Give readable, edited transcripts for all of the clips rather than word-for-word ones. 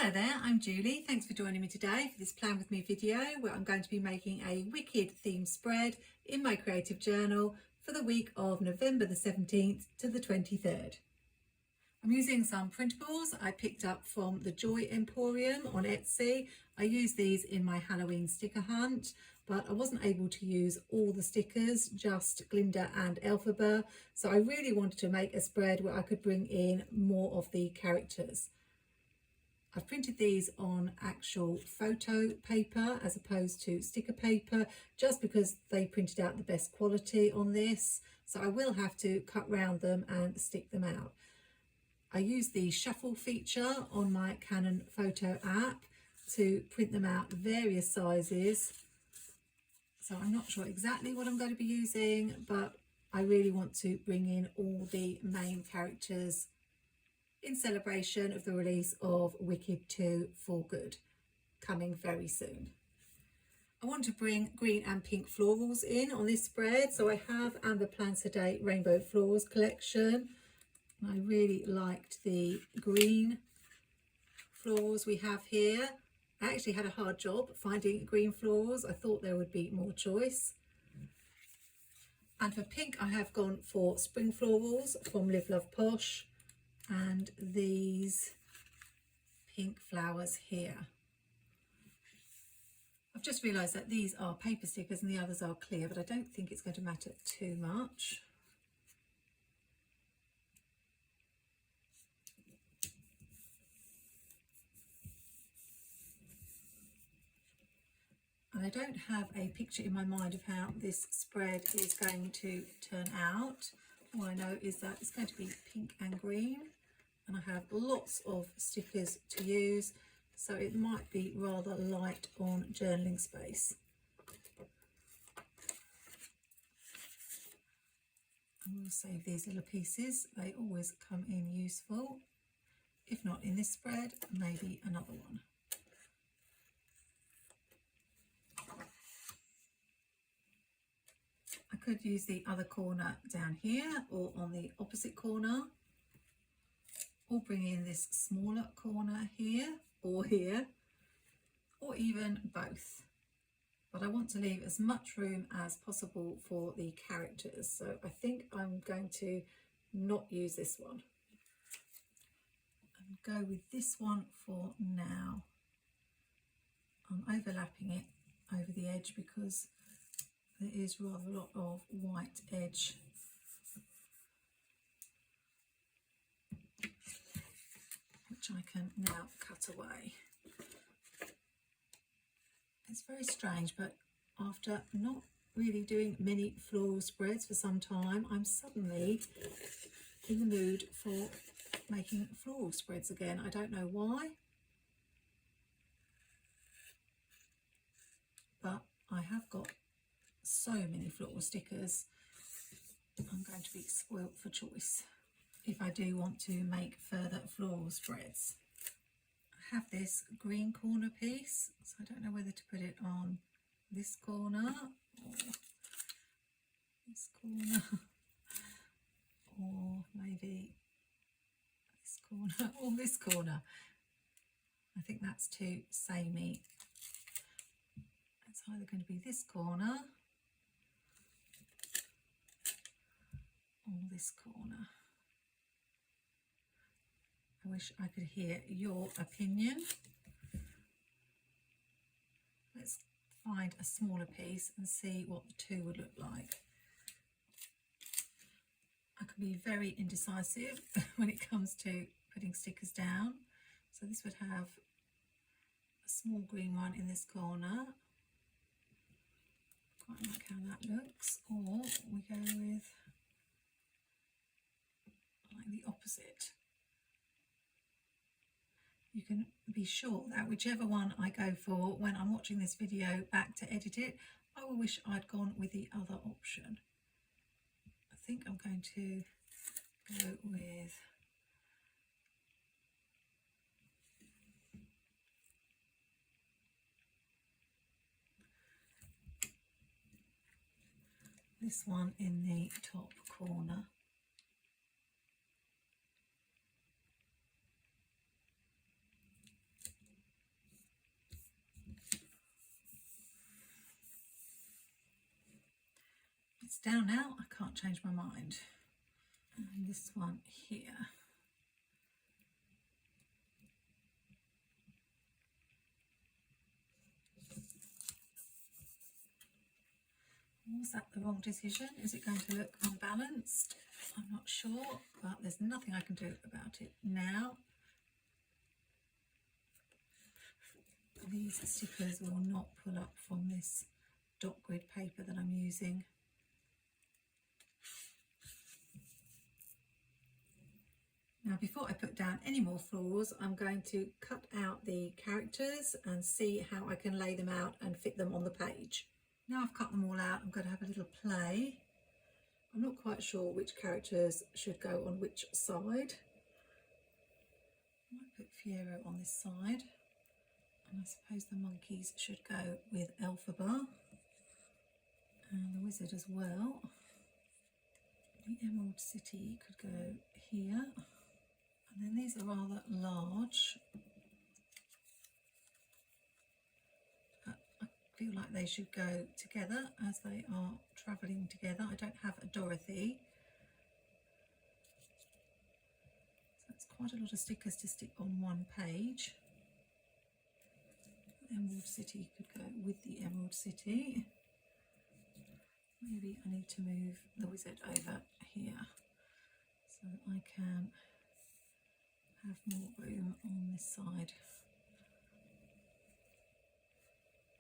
Hello there, I'm Julie. Thanks for joining me today for this Plan With Me video where I'm going to be making a Wicked theme spread in my creative journal for the week of November the 17th to the 23rd. I'm using some printables I picked up from the Joy Emporium on Etsy. I used these in my Halloween sticker hunt, but I wasn't able to use all the stickers, just Glinda and Elphaba. So I really wanted to make a spread where I could bring in more of the characters. I've printed these on actual photo paper as opposed to sticker paper, just because they printed out the best quality on this. So I will have to cut round them and stick them out. I use the shuffle feature on my Canon photo app to print them out various sizes. So I'm not sure exactly what I'm going to be using, but I really want to bring in all the main characters in celebration of the release of Wicked 2 for Good, coming very soon. I want to bring green and pink florals in on this spread, so I have Amber Plans Today Rainbow Florals collection. I really liked the green florals we have here. I actually had a hard job finding green florals. I thought there would be more choice. And for pink, I have gone for spring florals from Live Love Posh, and these pink flowers here. I've just realised that these are paper stickers and the others are clear, but I don't think it's going to matter too much. And I don't have a picture in my mind of how this spread is going to turn out. All I know is that it's going to be pink and green, and I have lots of stickers to use, so it might be rather light on journaling space. I will save these little pieces, they always come in useful. If not in this spread, maybe another one. I could use the other corner down here or on the opposite corner, or bring in this smaller corner here, or even both. But I want to leave as much room as possible for the characters, so I think I'm going to not use this one and go with this one for now. I'm overlapping it over the edge because there is rather a lot of white edge. Which I can now cut away. It's very strange, but after not really doing many floral spreads for some time, I'm suddenly in the mood for making floral spreads again. I don't know why, but I have got so many floral stickers. I'm going to be spoilt for choice if I do want to make further floral spreads. I have this green corner piece, so I don't know whether to put it on this corner or this corner, or maybe this corner or this corner. I think that's too samey. It's either going to be this corner or this corner. I wish I could hear your opinion. Let's find a smaller piece and see what the two would look like. I can be very indecisive when it comes to putting stickers down. So this would have a small green one in this corner. Quite like how that looks. Or we go with like the opposite. You can be sure that whichever one I go for, when I'm watching this video back to edit it, I will wish I'd gone with the other option. I think I'm going to go with this one in the top corner. It's down now, I can't change my mind. And this one here. Was that the wrong decision? Is it going to look unbalanced? I'm not sure, but there's nothing I can do about it now. These stickers will not pull up from this dot grid paper that I'm using. Now, before I put down any more florals, I'm going to cut out the characters and see how I can lay them out and fit them on the page. Now I've cut them all out, I'm going to have a little play. I'm not quite sure which characters should go on which side. I might put Fiero on this side, and I suppose the monkeys should go with IEEBEE, and the wizard as well. The Emerald City could go here, and then these are rather large. I feel like they should go together as they are travelling together. I don't have a Dorothy, so it's quite a lot of stickers to stick on one page. The Emerald City could go with the Emerald City. Maybe I need to move the wizard over here so that I can have more room on this side.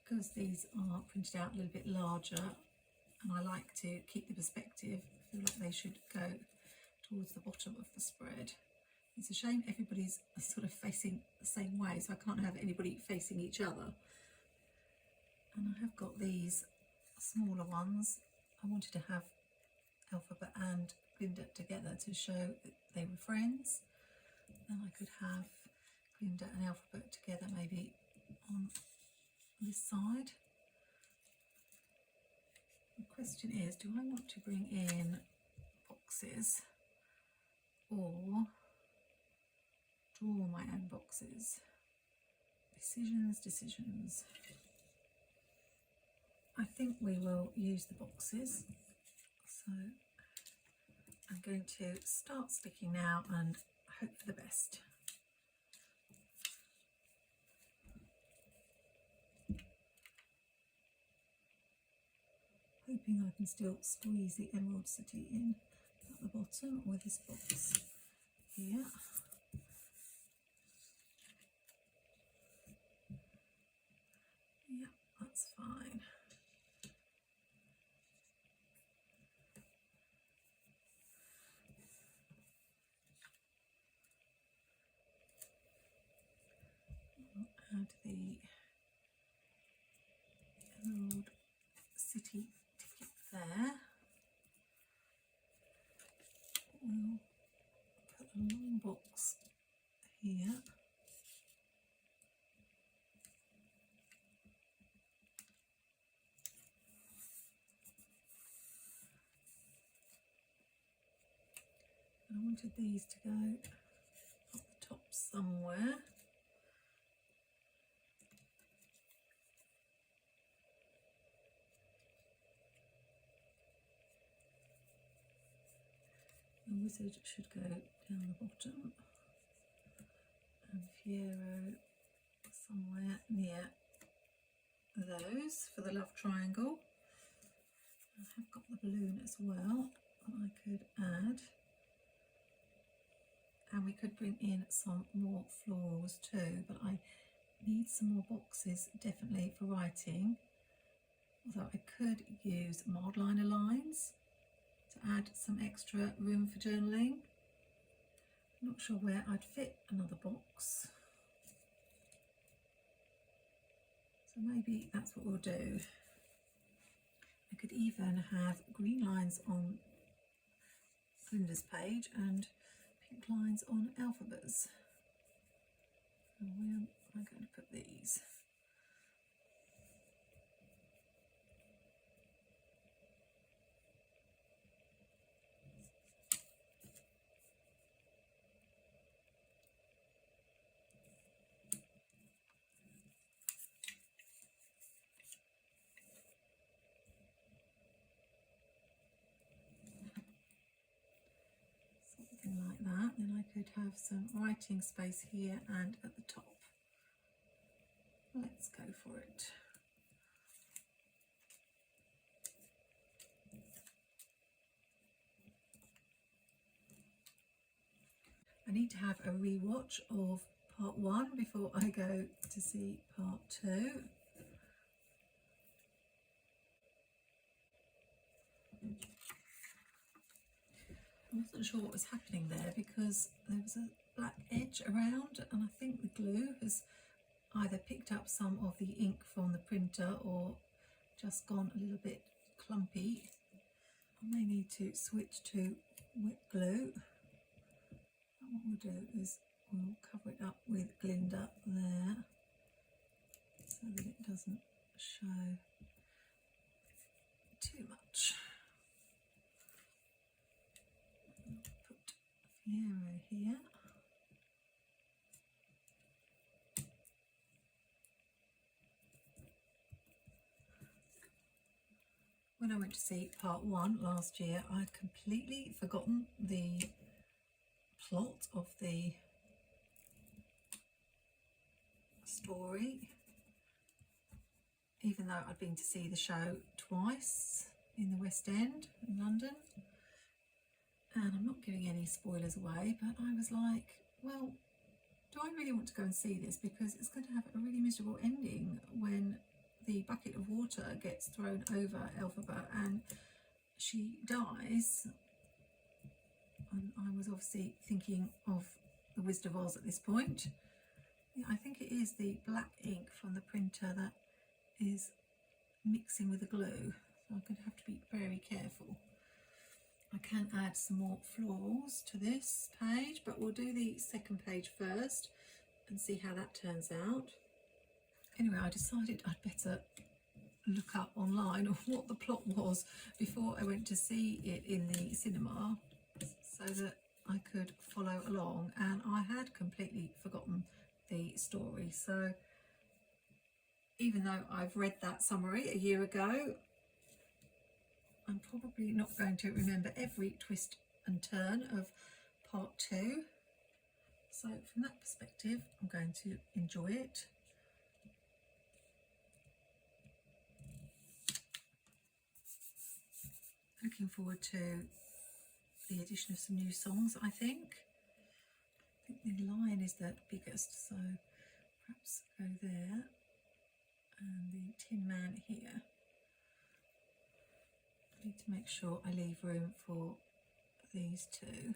Because these are printed out a little bit larger and I like to keep the perspective, I feel like they should go towards the bottom of the spread. It's a shame everybody's sort of facing the same way, so I can't have anybody facing each other. And I have got these smaller ones. I wanted to have IEEBEE and Glinda together to show that they were friends. Then I could have Glinda and IEEBEE together maybe on this side. The question is, do I want to bring in boxes or draw my own boxes? Decisions. I think we will use the boxes. So I'm going to start sticking now and hope for the best. Hoping I can still squeeze the Emerald City in at the bottom with this box here. Yeah, that's fine. I'll add the Emerald City ticket there. We'll put a long box here. I wanted these to go up the top somewhere. The wizard should go down the bottom, and Fiero somewhere near those for the love triangle. I have got the balloon as well that I could add, and we could bring in some more florals too, but I need some more boxes definitely for writing, although I could use mild liner lines to add some extra room for journaling. I'm not sure where I'd fit another box, so maybe that's what we'll do. I could even have green lines on Glinda's page and pink lines on IEEBEE's. And where am I going to put these? that, then I could have some writing space here and at the top. Let's go for it. I need to have a rewatch of part 1 before I go to see part 2. I wasn't sure what was happening there because there was a black edge around, and I think the glue has either picked up some of the ink from the printer or just gone a little bit clumpy. I may need to switch to wet glue. And what we'll do is we'll cover it up with Glinda there so that it doesn't show too much. Put Fiero here. When I went to see part 1 last year, I'd completely forgotten the plot of the story, even though I'd been to see the show twice in the West End in London. And I'm not giving any spoilers away, but I was like, well, do I really want to go and see this? Because it's going to have a really miserable ending when the bucket of water gets thrown over Elphaba and she dies. And I was obviously thinking of The Wizard of Oz at this point. Yeah, I think it is the black ink from the printer that is mixing with the glue, so I'm going to have to be very careful. I can add some more florals to this page, but we'll do the second page first and see how that turns out. Anyway, I decided I'd better look up online what the plot was before I went to see it in the cinema so that I could follow along, and I had completely forgotten the story. So even though I've read that summary a year ago, I'm probably not going to remember every twist and turn of part 2. So from that perspective, I'm going to enjoy it. Looking forward to the addition of some new songs, I think. I think the Lion is the biggest, so perhaps go there, and the Tin Man here. I need to make sure I leave room for these two.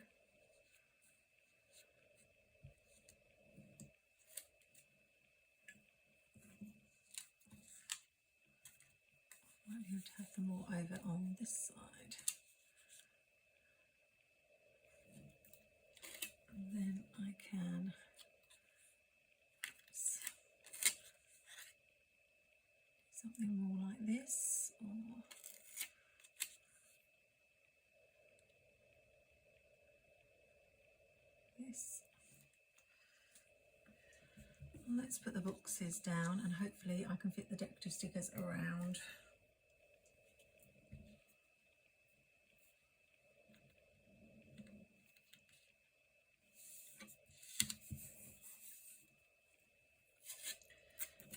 I might be able to have them all over on this side. And then I can something more like this, or this. Let's put the boxes down and hopefully I can fit the decorative stickers around.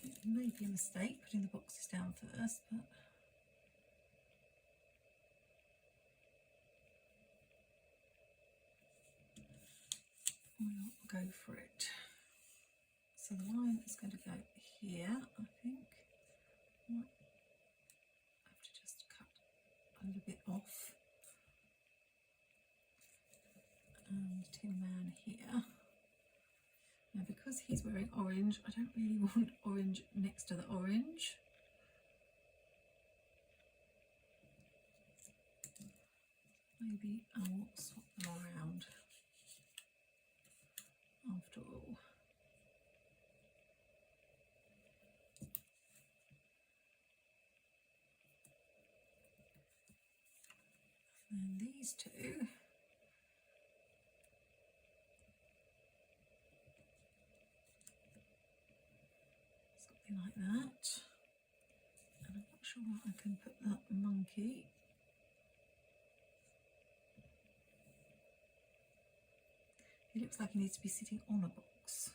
It may be a mistake putting the boxes down first, but we'll go for it. So the line is going to go here, I think. Might have to just cut a little bit off. And Tin Man here. Now because he's wearing orange, I don't really want orange next to the orange. Maybe I'll swap them around after all. And these two, something like that. And I'm not sure I can put that monkey. looks like he needs to be sitting on a box.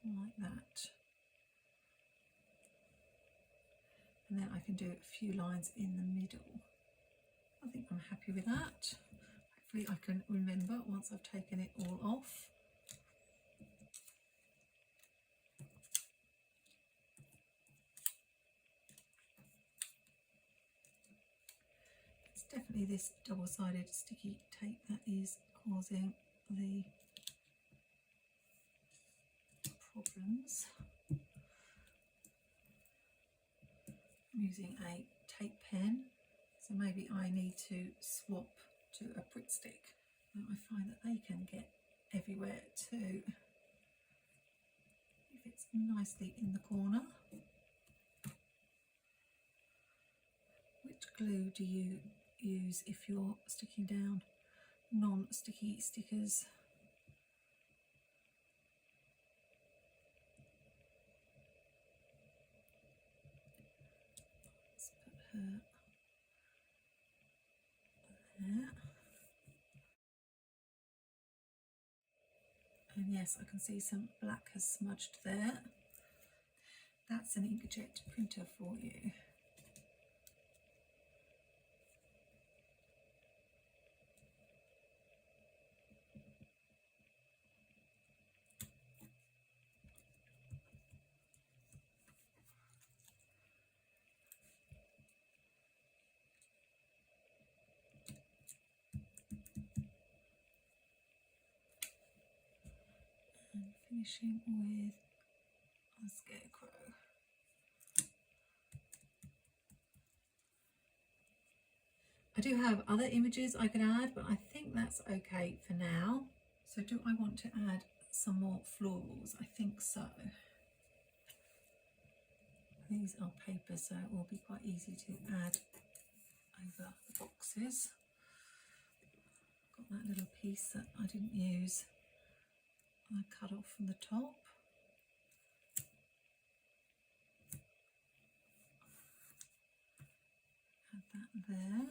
Like that. And then I can do a few lines in the middle. I think I'm happy with that. Hopefully I can remember once I've taken it all off. It's definitely this double-sided sticky tape that is causing the problems. I'm using a tape pen, so maybe I need to swap to a Pritt stick. And I find that they can get everywhere too. If it's nicely in the corner. Which glue do you use if you're sticking down non-sticky stickers? Let's put her there. And yes, I can see some black has smudged there. That's an inkjet printer for you. And finishing with a scarecrow. I do have other images I could add, but I think that's okay for now. So do I want to add some more florals? I think so. These are paper, so it will be quite easy to add over the boxes. Got that little piece that I didn't use. I cut off from the top. Add that there.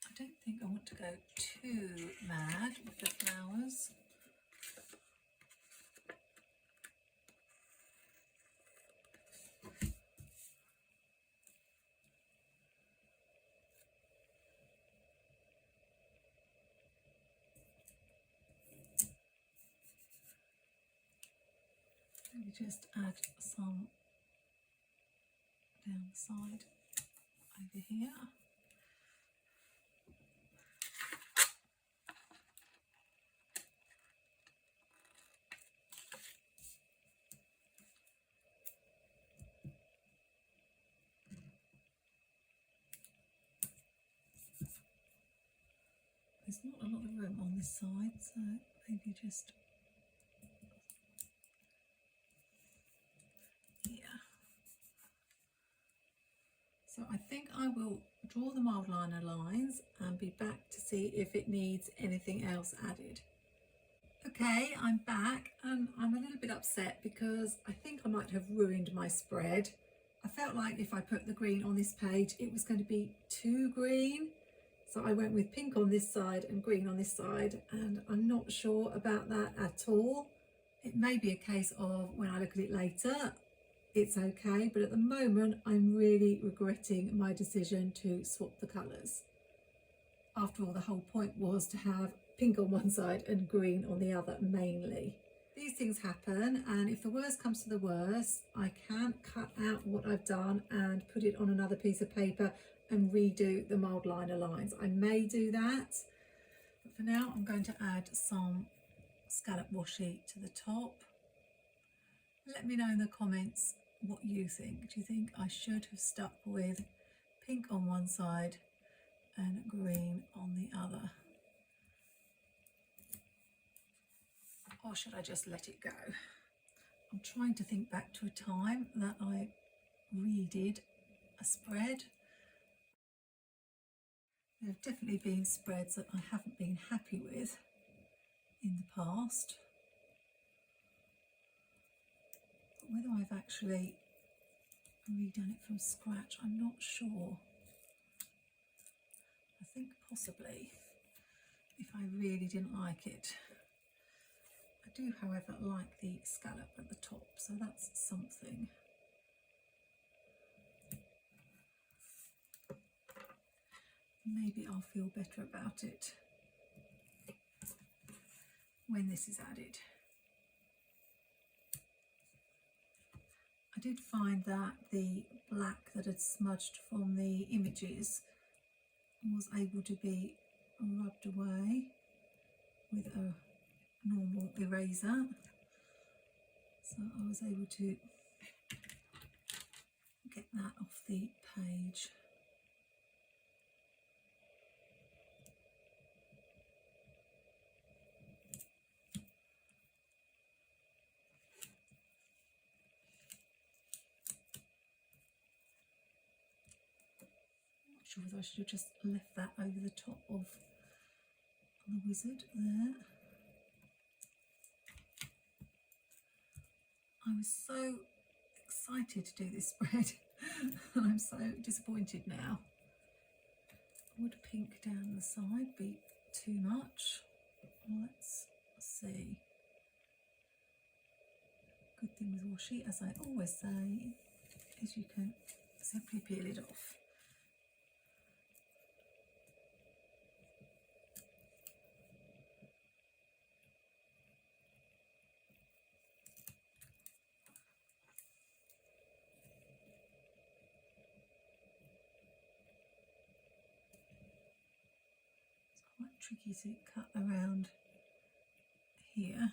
I don't think I want to go too mad with the flowers. Maybe just add some down the side over here. There's not a lot of room on this side, so maybe just here. So I think I will draw the mild liner lines and be back to see if it needs anything else added. Okay, I'm back and I'm a little bit upset because I think I might have ruined my spread. I felt like if I put the green on this page, it was going to be too green. So I went with pink on this side and green on this side, and I'm not sure about that at all. It may be a case of when I look at it later, it's okay, but at the moment I'm really regretting my decision to swap the colours. After all, the whole point was to have pink on one side and green on the other mainly. These things happen, and if the worst comes to the worst, I can cut out what I've done and put it on another piece of paper and redo the mild liner lines. I may do that, but for now I'm going to add some scallop washi to the top. Let me know in the comments what you think. Do you think I should have stuck with pink on one side and green on the other? Or should I just let it go? I'm trying to think back to a time that I redid a spread. There have definitely been spreads that I haven't been happy with in the past. But whether I've actually redone it from scratch, I'm not sure. I think possibly if I really didn't like it. I do, however, like the scallop at the top, so that's something. Maybe I'll feel better about it when this is added. I did find that the black that had smudged from the images was able to be rubbed away with a normal eraser, so I was able to get that off the page. I'm not sure whether I should have just left that over the top of the wizard there. I was so excited to do this spread and I'm so disappointed now. Would pink down the side be too much? Let's see. Good thing with washi, as I always say, is you can simply peel it off. Tricky to cut around here,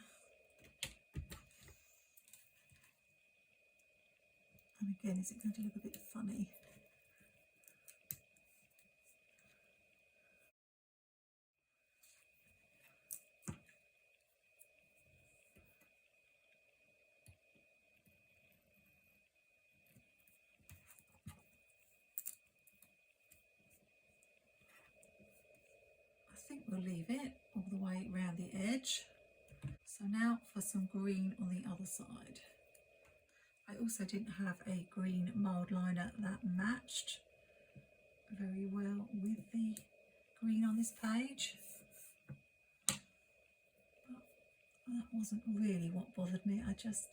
and again, is it going to look a bit funny? I think we'll leave it all the way around the edge. So now for some green on the other side. I also didn't have a green mild liner that matched very well with the green on this page, but that wasn't really what bothered me. I just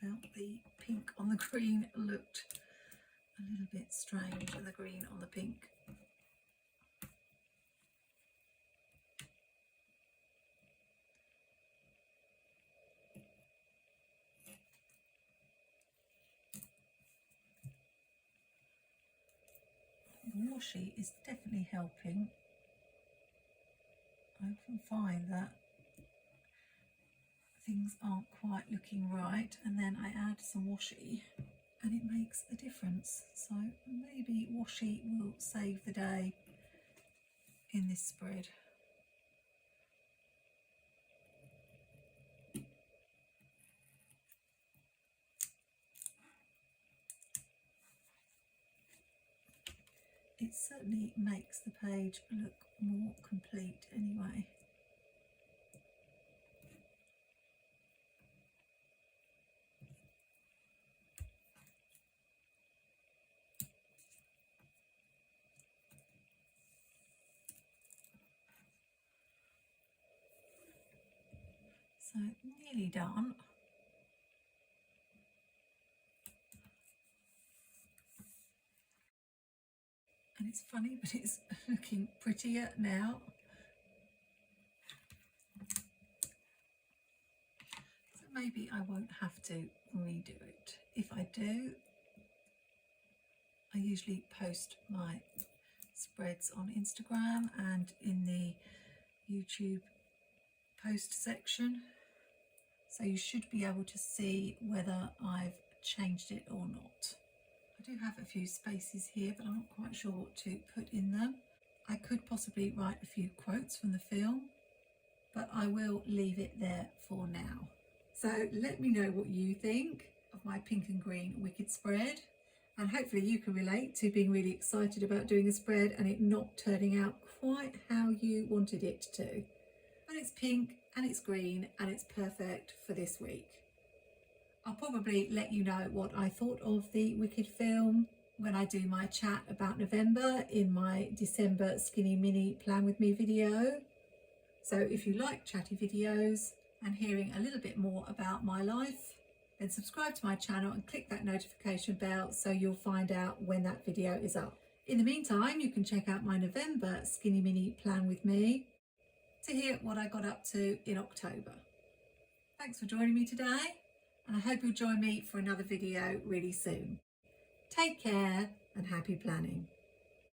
felt the pink on the green looked a little bit strange, and the green on the pink. Washi is definitely helping. I often find that things aren't quite looking right, and then I add some washi and it makes a difference. So maybe washi will save the day in this spread. It certainly makes the page look more complete anyway. So nearly done. And it's funny, but it's looking prettier now. So maybe I won't have to redo it. If I do, I usually post my spreads on Instagram and in the YouTube post section, so you should be able to see whether I've changed it or not. I do have a few spaces here, but I'm not quite sure what to put in them. I could possibly write a few quotes from the film, but I will leave it there for now. So let me know what you think of my pink and green wicked spread, and hopefully you can relate to being really excited about doing a spread and it not turning out quite how you wanted it to. But it's pink and it's green and it's perfect for this week. I'll probably let you know what I thought of the Wicked film when I do my chat about November in my December Skinny Mini Plan With Me video. So if you like chatty videos and hearing a little bit more about my life, then subscribe to my channel and click that notification bell so you'll find out when that video is up. In the meantime, you can check out my November Skinny Mini Plan With Me to hear what I got up to in October. Thanks for joining me today, and I hope you'll join me for another video really soon. Take care and happy planning.